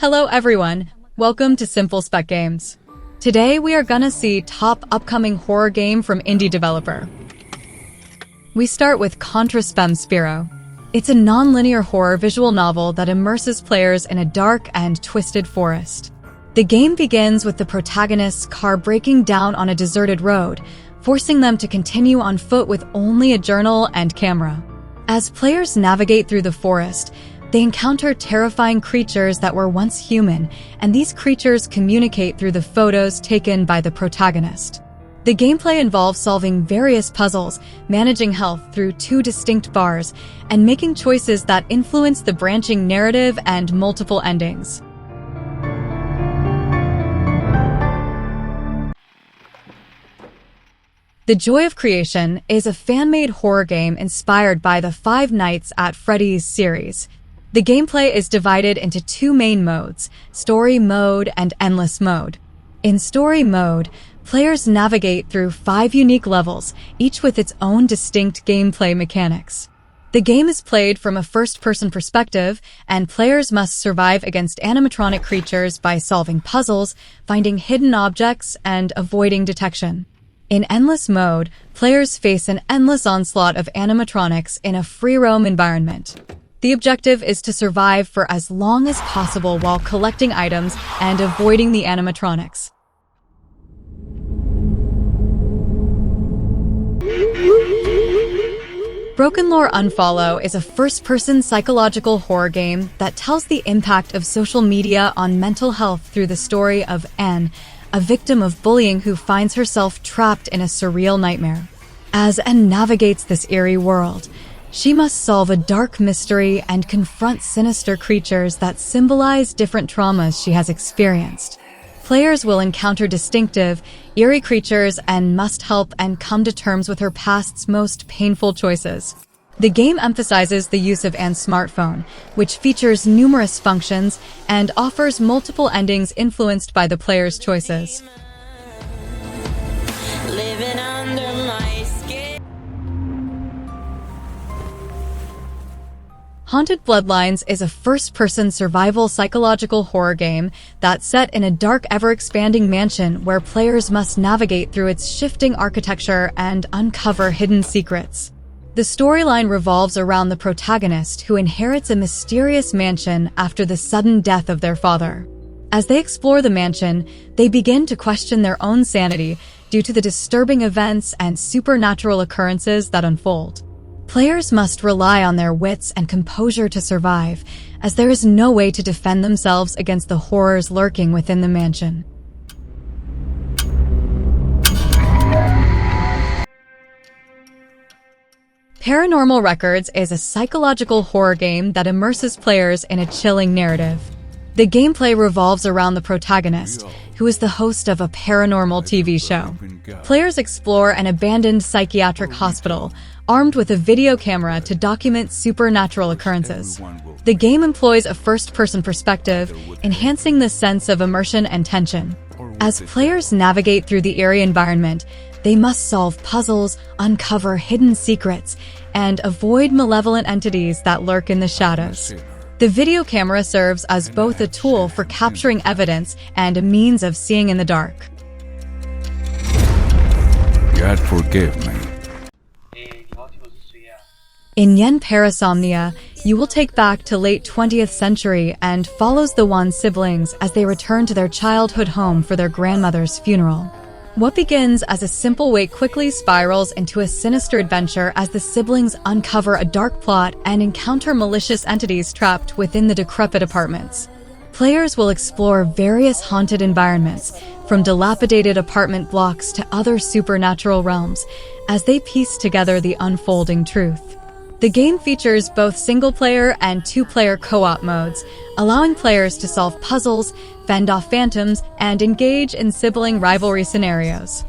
Hello everyone, welcome to Simple Spec Games. Today we are gonna see top upcoming horror game from indie developer. We start with Contra Spem Spiro. It's a non-linear horror visual novel that immerses players in a dark and twisted forest. The game begins with the protagonist's car breaking down on a deserted road, forcing them to continue on foot with only a journal and camera. As players navigate through the forest, they encounter terrifying creatures that were once human, and these creatures communicate through the photos taken by the protagonist. The gameplay involves solving various puzzles, managing health through 2 distinct bars, and making choices that influence the branching narrative and multiple endings. The Joy of Creation is a fan-made horror game inspired by the Five Nights at Freddy's series. The gameplay is divided into 2 main modes, Story Mode and Endless Mode. In Story Mode, players navigate through 5 unique levels, each with its own distinct gameplay mechanics. The game is played from a first-person perspective, and players must survive against animatronic creatures by solving puzzles, finding hidden objects, and avoiding detection. In Endless Mode, players face an endless onslaught of animatronics in a free-roam environment. The objective is to survive for as long as possible while collecting items and avoiding the animatronics. BrokenLore UNFOLLOW is a first-person psychological horror game that tells the impact of social media on mental health through the story of Anne, a victim of bullying who finds herself trapped in a surreal nightmare. As Anne navigates this eerie world, she must solve a dark mystery and confront sinister creatures that symbolize different traumas she has experienced. Players will encounter distinctive, eerie creatures and must help and come to terms with her past's most painful choices. The game emphasizes the use of Anne's smartphone, which features numerous functions and offers multiple endings influenced by the player's choices. Living under my skin. Haunted Bloodlines is a first-person survival psychological horror game that's set in a dark, ever-expanding mansion where players must navigate through its shifting architecture and uncover hidden secrets. The storyline revolves around the protagonist who inherits a mysterious mansion after the sudden death of their father. As they explore the mansion, they begin to question their own sanity due to the disturbing events and supernatural occurrences that unfold. Players must rely on their wits and composure to survive, as there is no way to defend themselves against the horrors lurking within the mansion. Paranormal Records is a psychological horror game that immerses players in a chilling narrative. The gameplay revolves around the protagonist, who is the host of a paranormal TV show. Players explore an abandoned psychiatric hospital, armed with a video camera to document supernatural occurrences. The game employs a first-person perspective, enhancing the sense of immersion and tension. As players navigate through the eerie environment, they must solve puzzles, uncover hidden secrets, and avoid malevolent entities that lurk in the shadows. The video camera serves as both a tool for capturing evidence and a means of seeing in the dark. God forgive me. In Yan Parasomnia, you will take back to late 20th century and follows the Yan siblings as they return to their childhood home for their grandmother's funeral. What begins as a simple wake quickly spirals into a sinister adventure as the siblings uncover a dark plot and encounter malicious entities trapped within the decrepit apartments. Players will explore various haunted environments, from dilapidated apartment blocks to other supernatural realms, as they piece together the unfolding truth. The game features both single-player and 2-player co-op modes, allowing players to solve puzzles, fend off phantoms, and engage in sibling rivalry scenarios.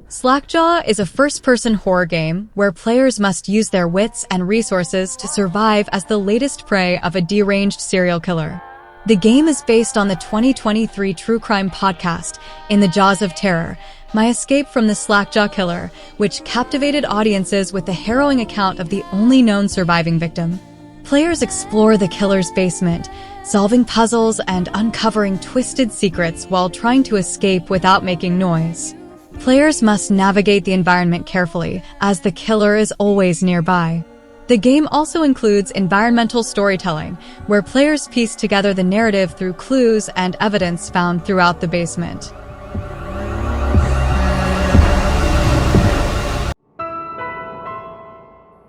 Slackjaw is a first-person horror game where players must use their wits and resources to survive as the latest prey of a deranged serial killer. The game is based on the 2023 true crime podcast, In the Jaws of Terror, My Escape from the Slackjaw Killer, which captivated audiences with the harrowing account of the only known surviving victim. Players explore the killer's basement, solving puzzles and uncovering twisted secrets while trying to escape without making noise. Players must navigate the environment carefully, as the killer is always nearby. The game also includes environmental storytelling, where players piece together the narrative through clues and evidence found throughout the basement.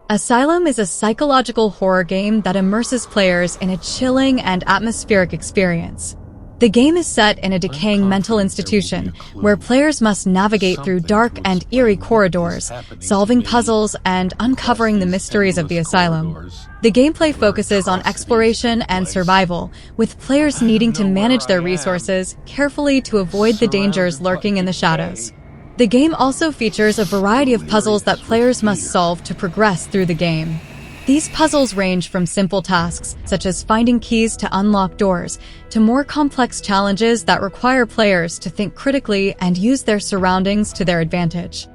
ASYLUM is a psychological horror game that immerses players in a chilling and atmospheric experience. The game is set in a decaying mental institution, where players must navigate through dark and eerie corridors, solving puzzles and uncovering the mysteries of the asylum. The gameplay focuses on exploration and survival, with players needing to manage their resources carefully to avoid the dangers lurking in the shadows. The game also features a variety of puzzles that players must solve to progress through the game. These puzzles range from simple tasks, such as finding keys to unlock doors, to more complex challenges that require players to think critically and use their surroundings to their advantage.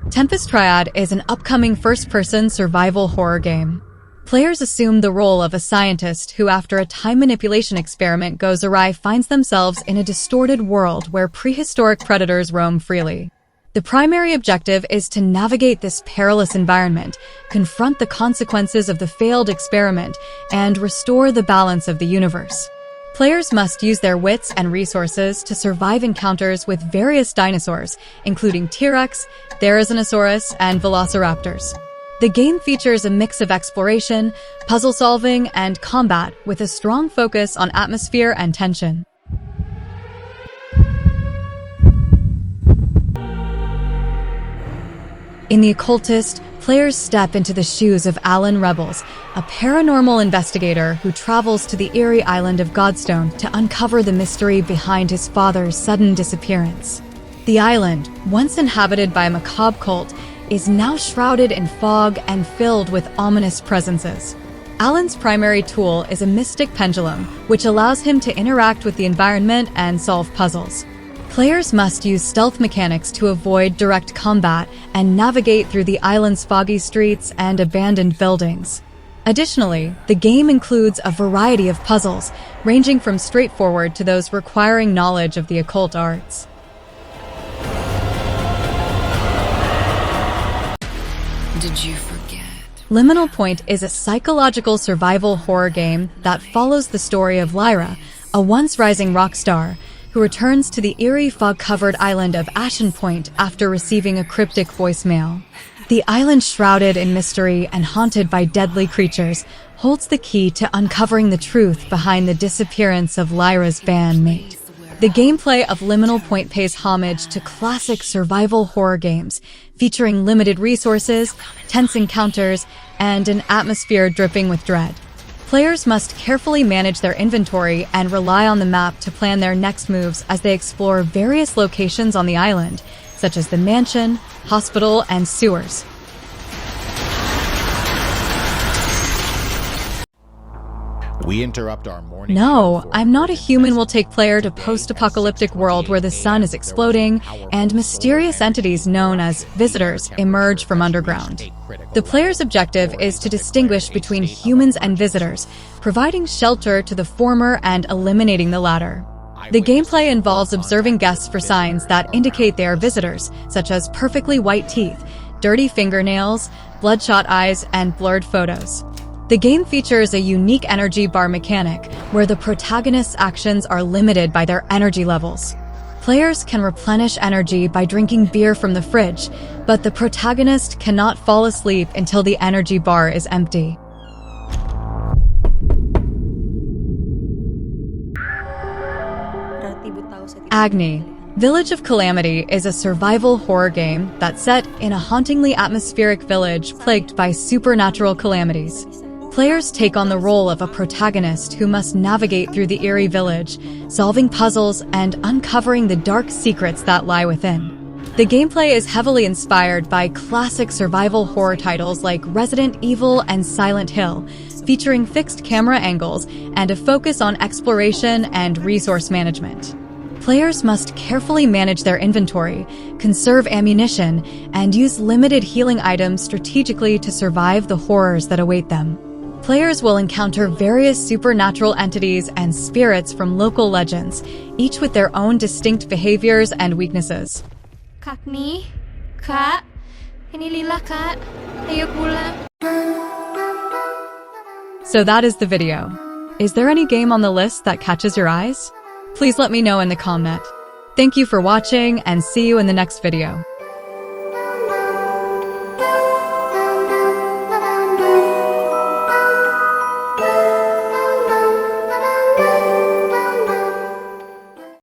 Tempus Triad is an upcoming first-person survival horror game. Players assume the role of a scientist who, after a time manipulation experiment goes awry, finds themselves in a distorted world where prehistoric predators roam freely. The primary objective is to navigate this perilous environment, confront the consequences of the failed experiment, and restore the balance of the universe. Players must use their wits and resources to survive encounters with various dinosaurs, including T-Rex, Therizinosaurus, and Velociraptors. The game features a mix of exploration, puzzle solving, and combat, with a strong focus on atmosphere and tension. In The Occultist, players step into the shoes of Alan Rebels, a paranormal investigator who travels to the eerie island of Godstone to uncover the mystery behind his father's sudden disappearance. The island, once inhabited by a macabre cult, is now shrouded in fog and filled with ominous presences. Alan's primary tool is a mystic pendulum, which allows him to interact with the environment and solve puzzles. Players must use stealth mechanics to avoid direct combat and navigate through the island's foggy streets and abandoned buildings. Additionally, the game includes a variety of puzzles, ranging from straightforward to those requiring knowledge of the occult arts. Did you forget? Liminal Point is a psychological survival horror game that follows the story of Lyra, a once rising rock star, who returns to the eerie fog-covered island of Ashen Point after receiving a cryptic voicemail. The island, shrouded in mystery and haunted by deadly creatures, holds the key to uncovering the truth behind the disappearance of Lyra's bandmate. The gameplay of Liminal Point pays homage to classic survival horror games, featuring limited resources, tense encounters, and an atmosphere dripping with dread. Players must carefully manage their inventory and rely on the map to plan their next moves as they explore various locations on the island, such as the mansion, hospital, and sewers. We interrupt our morning. No, I'm Not a Human will take player to post-apocalyptic world where the sun is exploding and mysterious entities known as visitors emerge from underground. The player's objective is to distinguish between humans and visitors, providing shelter to the former and eliminating the latter. The gameplay involves observing guests for signs that indicate they are visitors, such as perfectly white teeth, dirty fingernails, bloodshot eyes, and blurred photos. The game features a unique energy bar mechanic, where the protagonist's actions are limited by their energy levels. Players can replenish energy by drinking beer from the fridge, but the protagonist cannot fall asleep until the energy bar is empty. Agnis, Village of Calamity is a survival horror game that's set in a hauntingly atmospheric village plagued by supernatural calamities. Players take on the role of a protagonist who must navigate through the eerie village, solving puzzles and uncovering the dark secrets that lie within. The gameplay is heavily inspired by classic survival horror titles like Resident Evil and Silent Hill, featuring fixed camera angles and a focus on exploration and resource management. Players must carefully manage their inventory, conserve ammunition, and use limited healing items strategically to survive the horrors that await them. Players will encounter various supernatural entities and spirits from local legends, each with their own distinct behaviors and weaknesses. Kak nih, Kak. Ini Lila, Kak. Ayo pulang. So that is the video. Is there any game on the list that catches your eyes? Please let me know in the comment. Thank you for watching and see you in the next video.